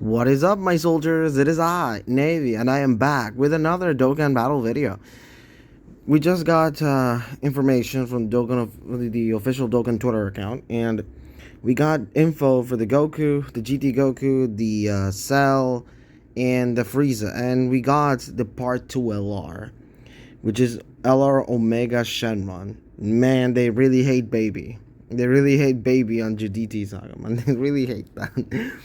What is up, my soldiers? It is I, Navy, and I am back with another Dokkan battle video. We just got information from the official Dokkan Twitter account, and we got info for the Goku, the GT Goku, the Cell, and the Frieza, and we got the Part 2 LR, which is LR Omega Shenron. Man, they really hate baby. They really hate baby on GDT Saga, man. They really hate that.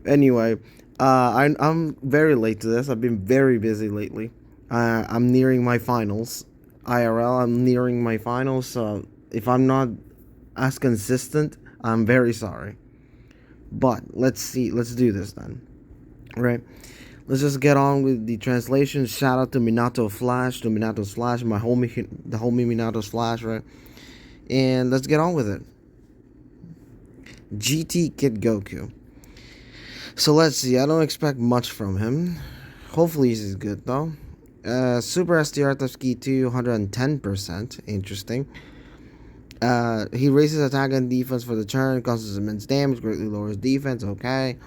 Anyway, I'm very late to this. I've been very busy lately. I'm nearing my finals. IRL, I'm nearing my finals, so if I'm not as consistent, I'm very sorry. But let's see. Let's do this then. Right? Let's just get on with the translation. Shout out to Minato Flash, my homie, the homie Minato Flash, right? And let's get on with it. GT Kid Goku. So let's see. I don't expect much from him. Hopefully he's good though. Super STR Ski 2, 110%. Interesting. He raises attack and defense for the turn, causes immense damage, greatly lowers defense. Okay.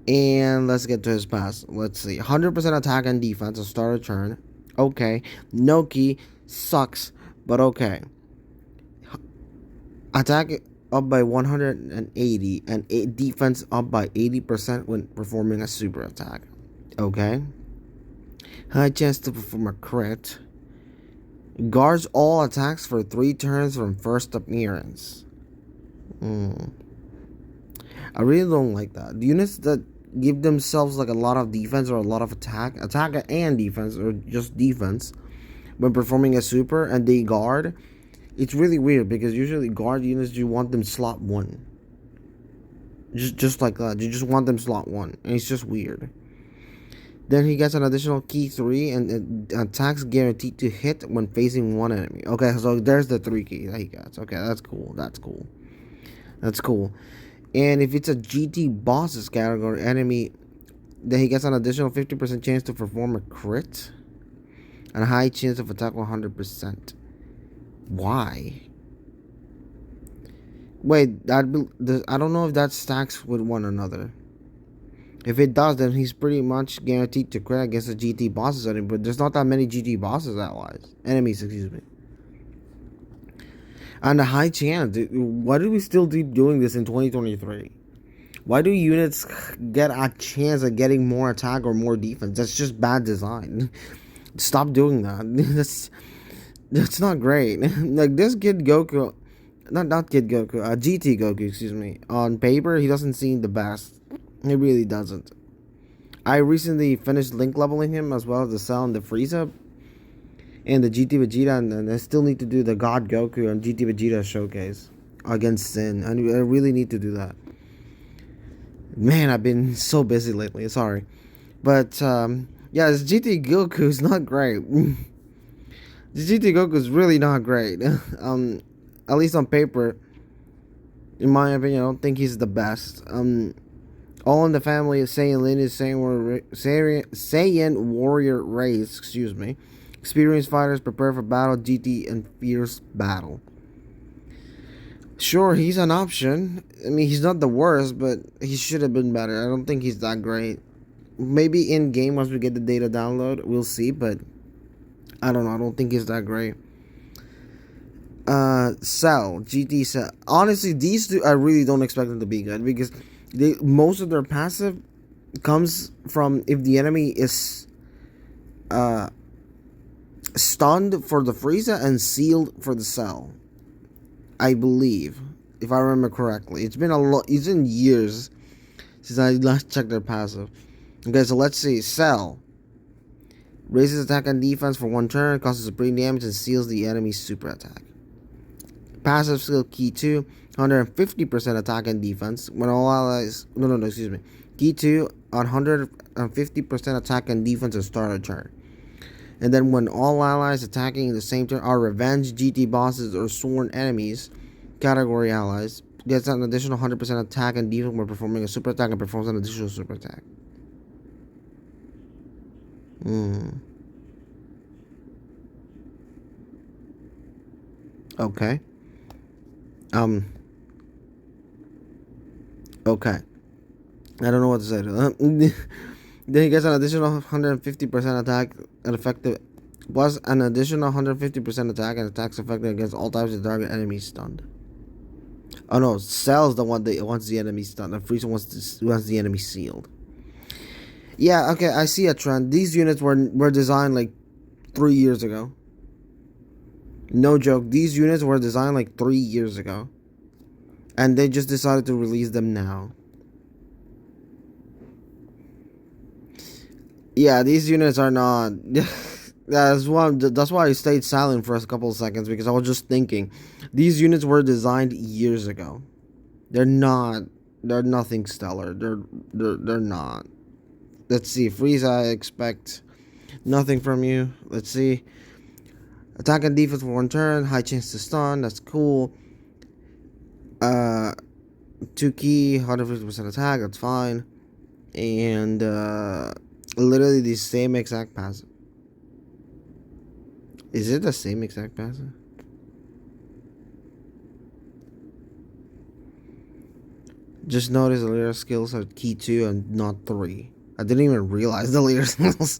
And let's get to his pass. Let's see. 100% attack and defense, a starter turn. Okay. Noki sucks, but okay. Attack up by 180 and defense up by 80% when performing a super attack. Okay. High chance to perform a crit. Guards all attacks for 3 turns from first appearance. I really don't like that. The units that give themselves like a lot of defense or a lot of attack and defense, or just defense, when performing a super and they guard, it's really weird because usually guard units, you want them slot 1. Just like that. You just want them slot 1. And it's just weird. Then he gets an additional key 3 and attacks guaranteed to hit when facing one enemy. Okay, so there's the 3 key that he gets. Okay, that's cool. That's cool. And if it's a GT bosses category enemy, then he gets an additional 50% chance to perform a crit and a high chance of attack 100%. Why? Wait, I don't know if that stacks with one another. If it does, then he's pretty much guaranteed to crit against the GT bosses enemy, but there's not that many GT bosses enemies, excuse me. And a high chance. Why do we still keep doing this in 2023? Why do units get a chance at getting more attack or more defense? That's just bad design. Stop doing that. That's not great. Like this Kid Goku, not Kid Goku, GT Goku, excuse me. On paper, he doesn't seem the best. He really doesn't. I recently finished link leveling him as well as the Cell and the Frieza and the GT Vegeta, and I still need to do the God Goku and GT Vegeta showcase against Sin. I really need to do that. Man, I've been so busy lately. Sorry. But, yeah, this GT Goku is not great. The GT Goku is really not great. At least on paper, in my opinion, I don't think he's the best. All in the family of Saiyan lineage, Saiyan warrior race, excuse me. Experienced fighters prepare for battle, GT and fierce battle. Sure, he's an option. I mean, he's not the worst, but he should have been better. I don't think he's that great. Maybe in game, once we get the data download, we'll see, but I don't know. I don't think he's that great. Cell, GT Cell. Honestly, these two, I really don't expect them to be good because most of their passive comes from if the enemy is stunned for the Frieza and sealed for the Cell. I believe, if I remember correctly. It's been years since I last checked their passive. Okay, so let's see. Cell raises attack and defense for 1 turn, causes supreme damage, and seals the enemy's super attack. Passive skill key 2, 150% attack and defense when all allies. No, excuse me. Key 2, 150% attack and defense and start a turn. And then when all allies attacking in the same turn are revenge, GT bosses, or sworn enemies, category allies, gets an additional 100% attack and defense when performing a super attack and performs an additional super attack. Okay. Okay. I don't know what to say to that. Then he gets an additional 150% attack and effective, plus an additional 150% attack and attacks effective against all types of target enemies stunned. Oh no, Cell's the one that wants the enemy stunned, and Frieza wants the enemy sealed. Yeah, okay, I see a trend. These units were designed like 3 years ago. No joke, these units were designed like 3 years ago. And they just decided to release them now. Yeah, these units are not... That's why I stayed silent for a couple of seconds, because I was just thinking. These units were designed years ago. They're nothing stellar. They're not. Let's see, Frieza, I expect nothing from you. Let's see. Attack and defense for 1 turn, high chance to stun, that's cool. 2 key, 150% attack, that's fine. And literally the same exact passive. Is it the same exact passive? Just notice the leader skills are key 2 and not 3. I didn't even realize the leader skills.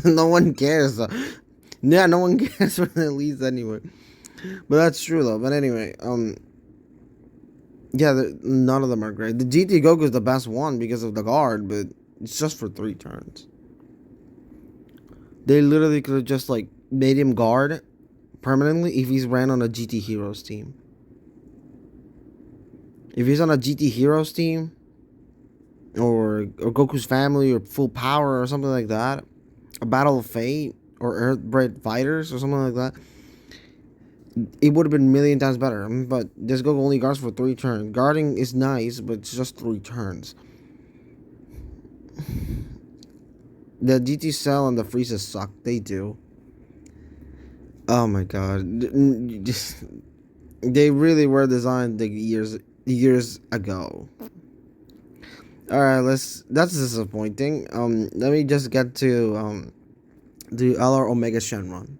No one cares though. Yeah, no one cares when it leaves anyway. But that's true though. But anyway, yeah, none of them are great. The GT Goku is the best one because of the guard, but it's just for 3 turns. They literally could have just like made him guard permanently if he's ran on a GT Heroes team. If he's on a GT Heroes team, or Goku's family, or Full Power, or something like that, a Battle of Fate, or Earthbred Fighters, or something like that, it would have been a million times better. But this Goku only guards for 3 turns. Guarding is nice, but it's just 3 turns. The GT Cell and the Frieza suck. They do. Oh my god. They really were designed like years ago. Alright, that's disappointing. Let me just get to the LR Omega Shenron.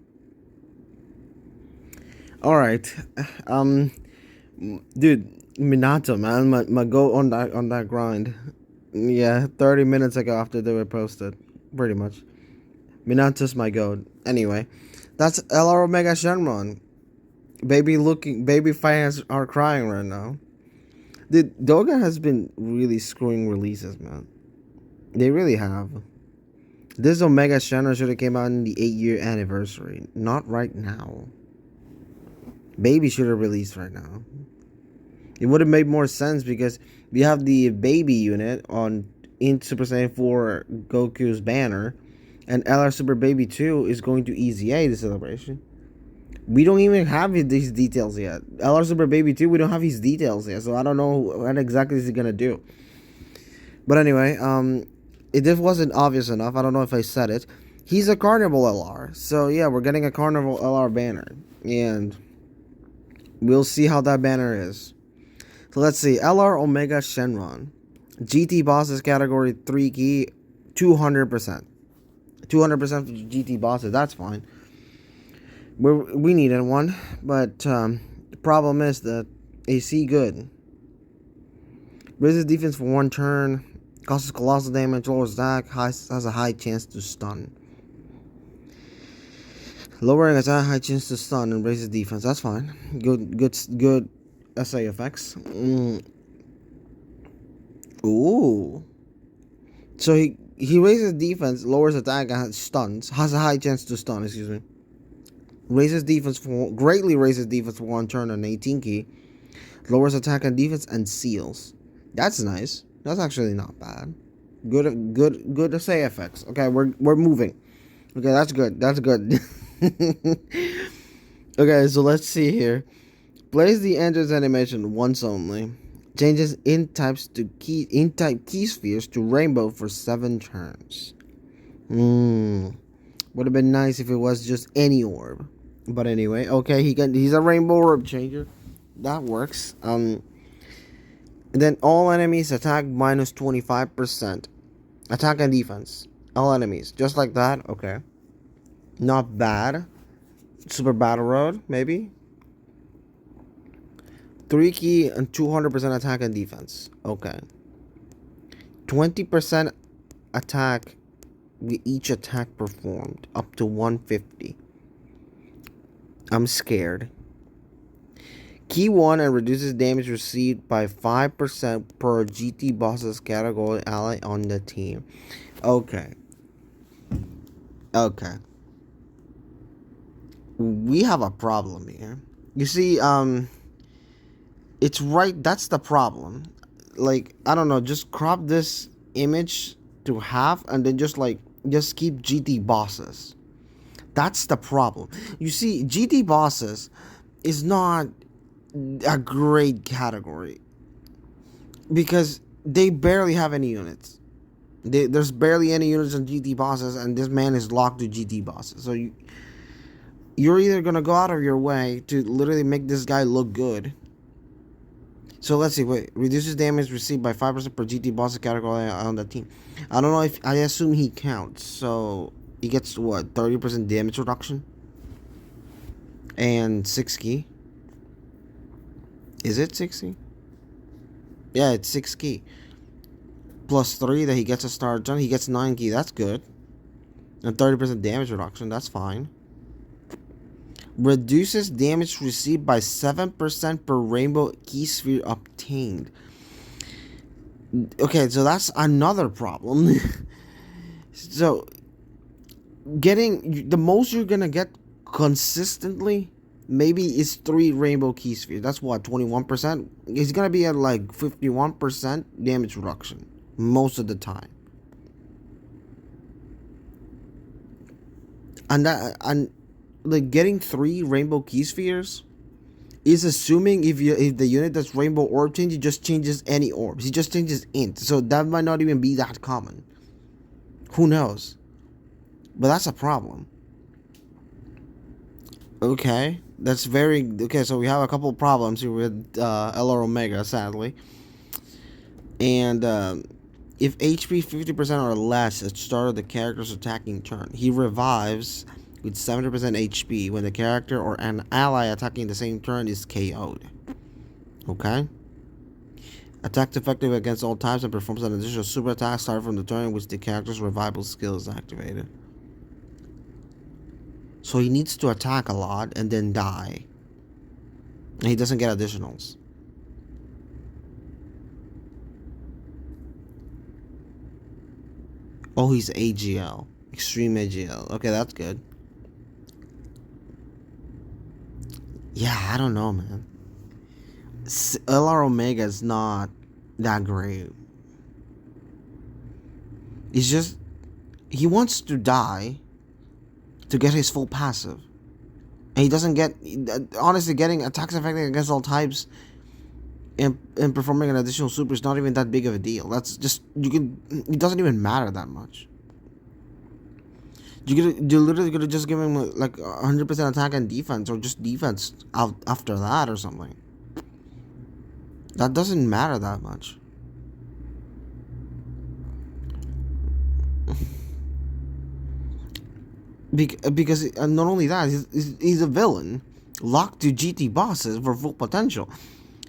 Alright. Dude, Minato, man, my goal on that grind. Yeah, 30 minutes ago after they were posted. Pretty much. Minato's my goat. Anyway, that's LR Omega Shenron. Baby fans are crying right now. Dude, Dokkan has been really screwing releases, man. They really have. This Omega Shenron should have came out in the 8-year anniversary. Not right now. Baby should have released right now. It would have made more sense because we have the baby unit in Super Saiyan 4 Goku's banner, and LR Super Baby 2 is going to EZA the celebration. We don't even have these details yet. LR Super Baby 2, we don't have his details yet, so I don't know what exactly is he gonna do. But anyway, it just wasn't obvious enough. I don't know if I said it. He's a Carnival LR, so yeah, we're getting a Carnival LR banner, and we'll see how that banner is. So let's see, LR Omega Shenron. GT bosses category 3 key, 200%. 200% for GT bosses, that's fine. We needed one, but the problem is that AC good. Raises defense for 1 turn, causes colossal damage, lowers attack, has a high chance to stun. Lowering attack, high chance to stun, and raises defense. That's fine. Good SA effects. Ooh. So he raises defense, lowers attack, and stuns. Has a high chance to stun. Excuse me. Greatly raises defense for 1 turn on 18 key. Lowers attack and defense and seals. That's nice. That's actually not bad. Good SA effects. Okay, we're moving. Okay, that's good. That's good. Okay, so let's see here. Plays the entrance animation once only. Changes int type key spheres to rainbow for 7 turns. Would have been nice if it was just any orb. But anyway, okay, he's a rainbow orb changer. That works. And then all enemies attack minus 25%. Attack and defense. All enemies. Just like that. Okay. Not bad. Super Battle Road, maybe. 3 key and 200% attack and defense. Okay. 20% attack with each attack performed. Up to 150. I'm scared. Key 1 and reduces damage received by 5% per GT boss's category ally on the team. Okay. Okay. We have a problem here. You see, it's right, that's the problem. Like, I don't know, just crop this image to half and then just keep GT bosses. That's the problem. You see, GT bosses is not a great category because they barely have any units. There's barely any units on GT bosses, and this man is locked to GT bosses. So you're either gonna go out of your way to literally make this guy look good. So let's see. Wait, reduces damage received by 5% per GT boss category on the team. I don't know if I assume he counts. So he gets what, 30% damage reduction and 6 key. Is it 60? Yeah, it's 6 key. Plus 3 that he gets a star turn. He gets 9 key. That's good. And 30% damage reduction. That's fine. Reduces damage received by 7% per rainbow key sphere obtained. Okay, so that's another problem. So, getting the most you're gonna get consistently maybe is 3 rainbow key spheres. That's what, 21%? He's gonna be at like 51% damage reduction most of the time. And like getting 3 rainbow key spheres is assuming if the unit that's rainbow orb change, he just changes any orbs. He just changes int. So that might not even be that common. Who knows? But that's a problem. Okay, that's very okay. So we have a couple problems here with LR Omega, sadly. And if HP 50% or less at start of the character's attacking turn, he revives with 70% HP when the character or an ally attacking the same turn is KO'd. Okay. Attacked effective against all types and performs an additional super attack starting from the turn in which the character's revival skill is activated. So he needs to attack a lot and then die. And he doesn't get additionals. Oh, he's AGL. Extreme AGL. Okay, that's good. Yeah, I don't know, man. LR Omega is not that great. He's just... He wants to die to get his full passive. And he doesn't get... Honestly, getting attacks effective against all types and performing an additional super is not even that big of a deal. That's just... It doesn't even matter that much. You're literally gonna just give him like 100% attack and defense, or just defense after that or something. That doesn't matter that much. Because not only that, he's a villain locked to GT bosses for full potential.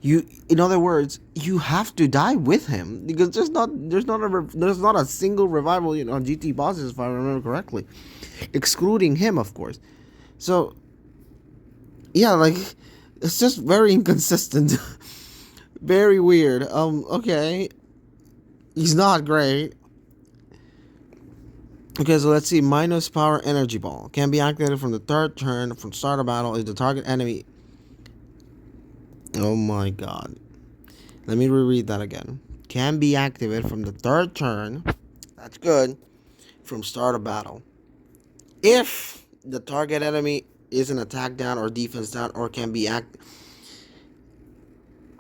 In other words, you have to die with him because there's not a single revival on GT bosses, if I remember correctly, excluding him, of course. So yeah, like it's just very inconsistent, very weird. Okay, he's not great. Okay, so let's see. Minus power energy ball can be activated from the 3rd turn from start of battle if the target enemy... Oh my god. Let me reread that again. Can be activated from the 3rd turn. That's good. From start of battle. If the target enemy is an attack down or defense down or can be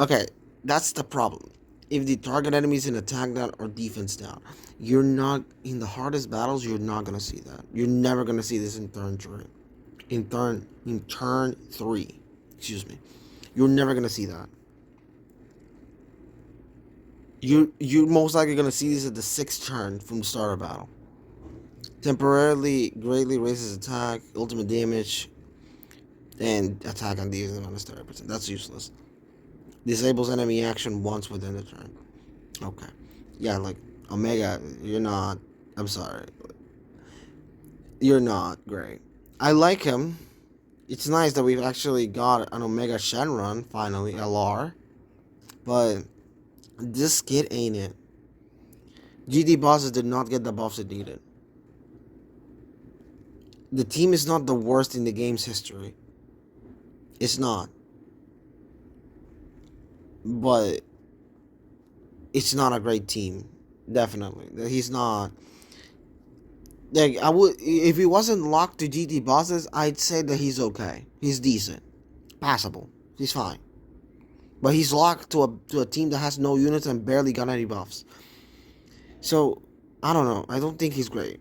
Okay, that's the problem. If the target enemy is in attack down or defense down, you're not... In the hardest battles, you're not going to see that. You're never going to see this in turn 3. In turn 3. Excuse me. You're never going to see that. You're most likely going to see this at the 6th turn from the start of battle. Temporarily greatly raises attack, ultimate damage, and attack on defense minus 30%. That's useless. Disables enemy action once within the turn. Okay. Yeah, like, Omega, you're not. I'm sorry. You're not great. I like him. It's nice that we've actually got an Omega Shenron, finally, LR. But this kid ain't it. GD bosses did not get the buffs it needed. The team is not the worst in the game's history. It's not. But it's not a great team. Definitely. He's not. Like, I would, if he wasn't locked to GT bosses, I'd say that he's okay. He's decent. Passable. He's fine. But he's locked to a team that has no units and barely got any buffs. So, I don't know. I don't think he's great.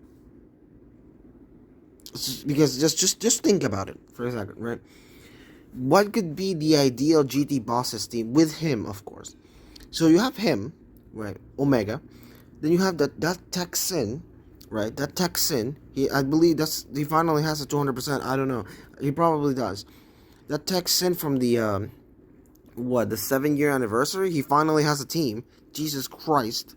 Because just think about it for a second, right? What could be the ideal GT bosses team with him, of course? So you have him, right? Omega. Then you have that Texan, right? That Texan. I believe he finally has a 200%. I don't know. He probably does. That Texan from the the 7-year anniversary. He finally has a team. Jesus Christ.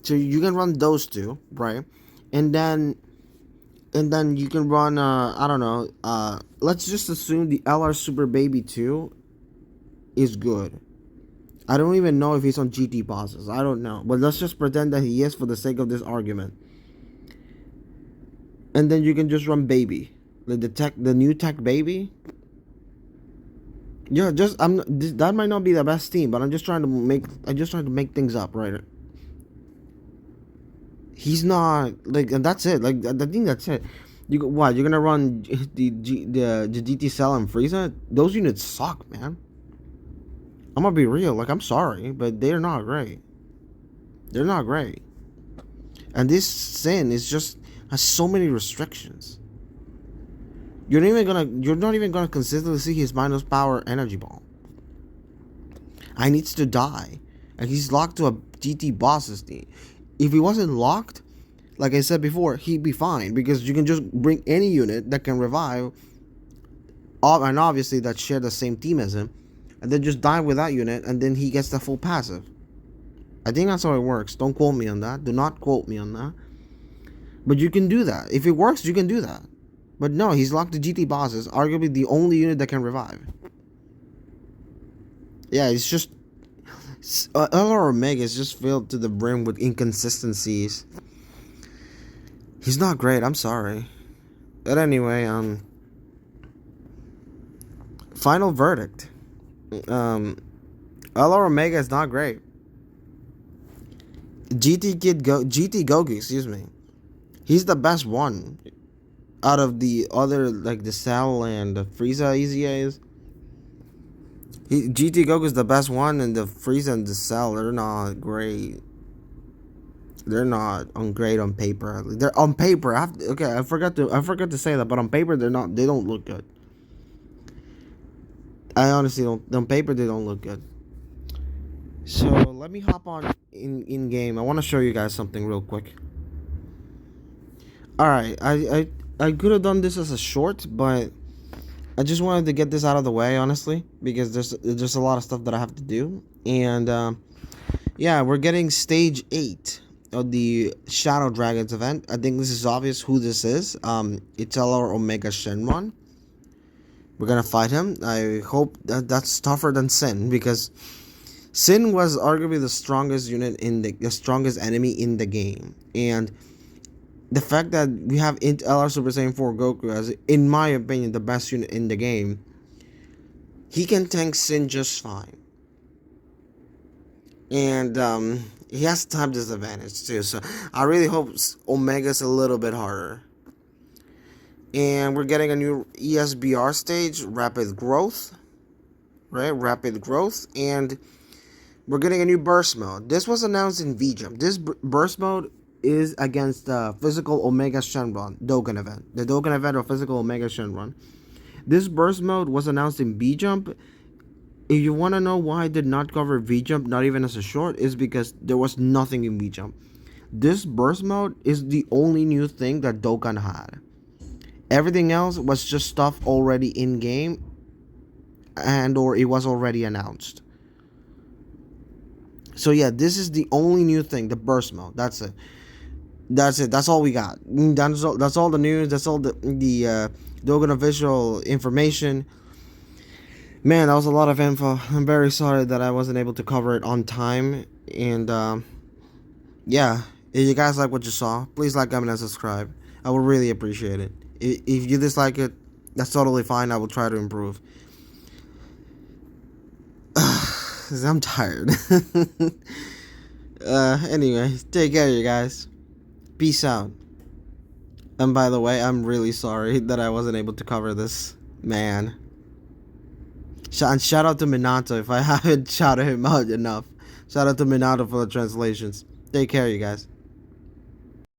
So you can run those two, right? And then you can run, I don't know, let's just assume the LR Super Baby 2 is good. I don't even know if he's on GT bosses. I don't know. But let's just pretend that he is for the sake of this argument. And then you can just run Baby. Like the new tech Baby. Yeah, that might not be the best team, but I'm just trying to make things up, right? He's not, like, and that's it. Like, I think that's it. You're gonna run the GT Cell and Frieza? Those units suck, man. I'm gonna be real. Like, I'm sorry, but they're not great. They're not great. And this Sin has so many restrictions. You're not even gonna consistently see his minus power energy ball. I needs to die, and he's locked to a GT bosses team. If he wasn't locked, like I said before, he'd be fine, because you can just bring any unit that can revive, and obviously that share the same team as him, and then just die with that unit, and then he gets the full passive. I think that's how it works. Don't quote me on that. Do not quote me on that. But you can do that. If it works, you can do that. But no, he's locked to GT bosses, arguably the only unit that can revive. Yeah, it's just... LR Omega is just filled to the brim with inconsistencies. He's not great, I'm sorry. But anyway, final verdict. LR Omega is not great. GT Goku, excuse me. He's the best one out of the other, like the Cell and the Frieza EZAs. GT Goku is the best one, and the Frieza and the Cell, they're not great. They're not great on paper. They're on paper. I forgot to say that, but on paper they don't look good. I honestly don't. On paper they don't look good. So let me hop on in game. I want to show you guys something real quick. All right, I could have done this as a short, but I just wanted to get this out of the way, honestly, because there's a lot of stuff that I have to do. And yeah, we're getting stage 8 of the Shadow Dragons event. I think this is obvious who this is. It's our Omega Shenron. We're gonna fight him. I hope that's tougher than Sin, because Sin was arguably the strongest unit the strongest enemy in the game. And the fact that we have LR Super Saiyan 4 Goku as, in my opinion, the best unit in the game, he can tank Sin just fine. And he has time disadvantage too, so I really hope Omega's a little bit harder. And we're getting a new ESBR stage, Rapid Growth. Right? Rapid Growth. And we're getting a new Burst Mode. This was announced in V-Jump. This Burst Mode is against the Physical Omega Shenron Dokkan event. The Dokkan event of Physical Omega Shenron. This Burst Mode was announced in V-Jump. If you want to know why I did not cover V-Jump, not even as a short, is because there was nothing in V-Jump. This Burst Mode is the only new thing that Dokkan had. Everything else was just stuff already in game and or it was already announced. So yeah, this is the only new thing, the burst mode. That's it. That's all we got. That's all the news. That's all the Dokkan official information. Man, that was a lot of info. I'm very sorry that I wasn't able to cover it on time. And yeah, if you guys like what you saw, please like, comment, and subscribe. I would really appreciate it. If you dislike it, that's totally fine. I will try to improve. I'm tired. Anyway, take care, you guys. Peace out. And by the way, I'm really sorry that I wasn't able to cover this. Man. And shout out to Minato if I haven't shouted him out enough. Shout out to Minato for the translations. Take care, you guys.